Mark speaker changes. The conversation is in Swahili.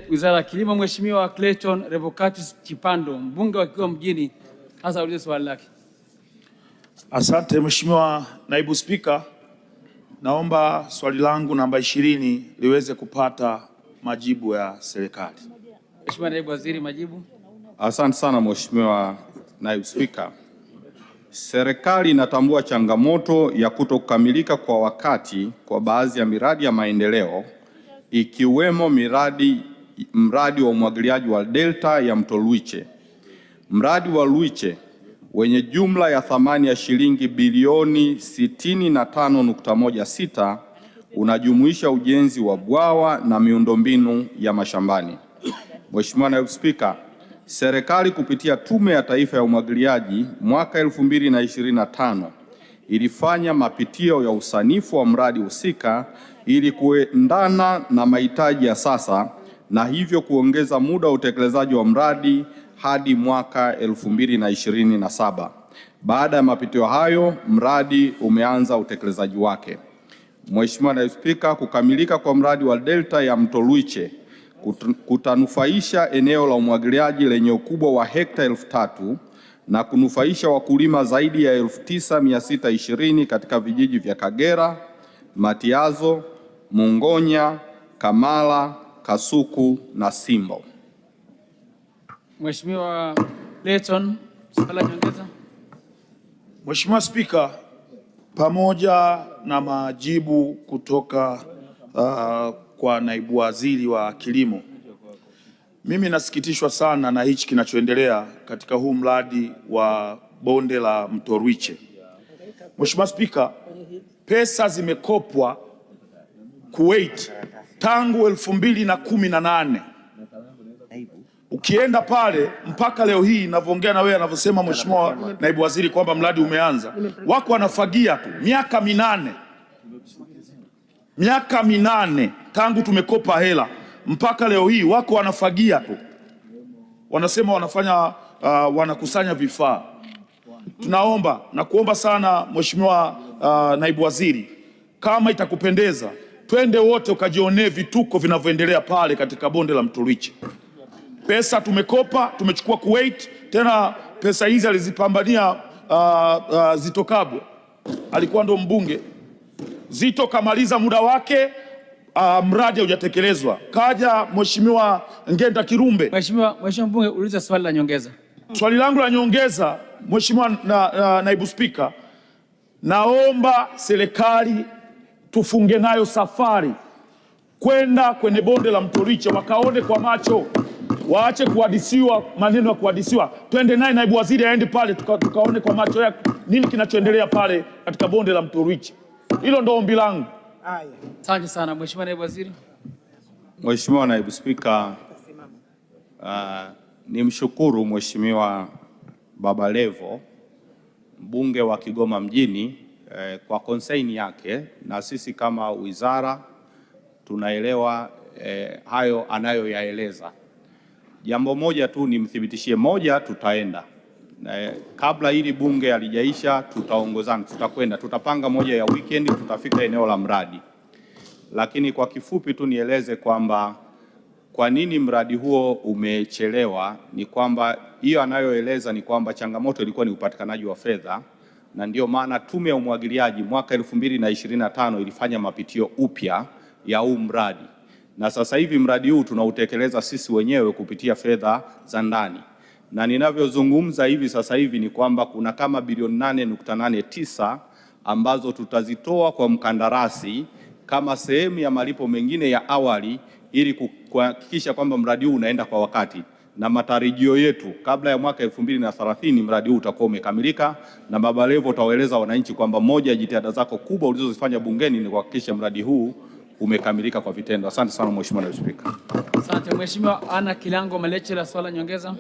Speaker 1: Wizara ya Kilimo, Mheshimiwa Clayton Revocatus Chipando, mbunge wa Kigoma Mjini, hasa ulize swali lake.
Speaker 2: Asante Mheshimiwa Naibu Spika, naomba swali langu namba 20 liweze kupata majibu ya serikali.
Speaker 1: Mheshimiwa Naibu Waziri, majibu.
Speaker 3: Asante sana Mheshimiwa Naibu Spika. Serikali inatambua changamoto ya kutokukamilika kwa wakati kwa baadhi ya miradi ya maendeleo ikiwemo mradi wa umwagiliaji wa Delta ya Mto Luiche. Mradi wa Luiche wenye jumla ya thamani ya shilingi bilioni 65.16 unajumuisha ujenzi wa bwawa na miundombinu ya mashambani. Mheshimiwa Naibu Spika, serikali kupitia Tume ya Taifa ya Umwagiliaji mwaka 2025 ilifanya mapitio ya usanifu wa mradi husika ili kuendana na mahitaji ya sasa na hivyo kuongeza muda wa utekelezaji wa mradi hadi mwaka 2027. Baada ya mapitio hayo, mradi umeanza utekelezaji wake. Mheshimiwa Naibu Spika, kukamilika kwa mradi wa Delta ya Mto Luiche kutanufaisha eneo la umwagiliaji lenye ukubwa wa hekta 3,000 na kunufaisha wakulima zaidi ya 9,620 katika vijiji vya Kagera, Matiazo, Mungonya, Kamala, Kasuku na Simbo.
Speaker 1: Mheshimiwa Clayton, swali la nyongeza.
Speaker 2: Mheshimiwa Spika, pamoja na majibu kutoka kwa Naibu Waziri wa Kilimo, mimi nasikitishwa sana na hichi kinachoendelea katika huu mradi wa bonde la Mto Luiche. Mheshimiwa Spika, pesa zimekopwa Kuwait tangu 2018. Ukienda pale mpaka leo hii ninavyoongea na wewe, anavyosema Mheshimiwa Naibu Waziri kwamba mradi umeanza, wako wanafagia tu miaka minane tangu tumekopa hela mpaka leo hii wako wanafagia tu, wanasema wanafanya wanakusanya vifaa. Tunaomba na kuomba sana Mheshimiwa Naibu Waziri, kama itakupendeza, twende wote ukajionee vituko vinavyoendelea pale katika bonde la Mto Luiche. Pesa tumekopa, tumechukua Kuwait, tena pesa hizi alizipambania Zitto Kabwe, alikuwa ndo mbunge. Zitto kamaliza muda wake, mradi haujatekelezwa. Kaja Mheshimiwa Ngenda Kirumbe.
Speaker 1: Mheshimiwa mbunge, uliza swali la nyongeza.
Speaker 2: Swali langu la nyongeza, Mheshimiwa Naibu Spika, naomba serikali tufunge nayo safari kwenda kwenye bonde la Mto Luiche wakaone kwa macho, waache kuhadisiwa maneno ya kuhadisiwa. Twende naye Naibu Waziri aende pale tukaone kwa macho yake nini kinachoendelea pale katika bonde la Mto Luiche. Hilo ndo ombi langu.
Speaker 1: Asante sana Mheshimiwa Naibu Waziri.
Speaker 3: Mheshimiwa Naibu Spika, nimshukuru Mheshimiwa Baba Levo, mbunge wa Kigoma Mjini, kwa konsaini yake, na sisi kama wizara tunaelewa hayo anayoyaeleza. Jambo moja tu nimthibitishie, moja, tutaenda kabla hili bunge halijaisha, tutaongozana, tutakwenda, tutapanga moja ya weekend, tutafika eneo la mradi. Lakini kwa kifupi tu nieleze kwamba kwa nini mradi huo umechelewa, ni kwamba hiyo anayoeleza ni kwamba changamoto ilikuwa ni upatikanaji wa fedha, na ndio maana Tume ya Umwagiliaji mwaka 2025 ilifanya mapitio upya ya huu mradi, na sasa hivi mradi huu tunautekeleza sisi wenyewe kupitia fedha za ndani. Na ninavyozungumza hivi sasa hivi ni kwamba kuna kama bilioni 8.89 ambazo tutazitoa kwa mkandarasi kama sehemu ya malipo mengine ya awali ili kuhakikisha kwamba mradi huu unaenda kwa wakati, na matarajio yetu kabla ya mwaka 2030 mradi huu utakuwa umekamilika. Na Baba Levo, utawaeleza wananchi kwamba moja ya jitihada zako kubwa ulizozifanya bungeni ni kuhakikisha mradi huu umekamilika kwa vitendo. Asante sana Mheshimiwa Naibu Spika.
Speaker 1: Asante Mheshimiwa Ana Kilango Maleche, la swala nyongeza.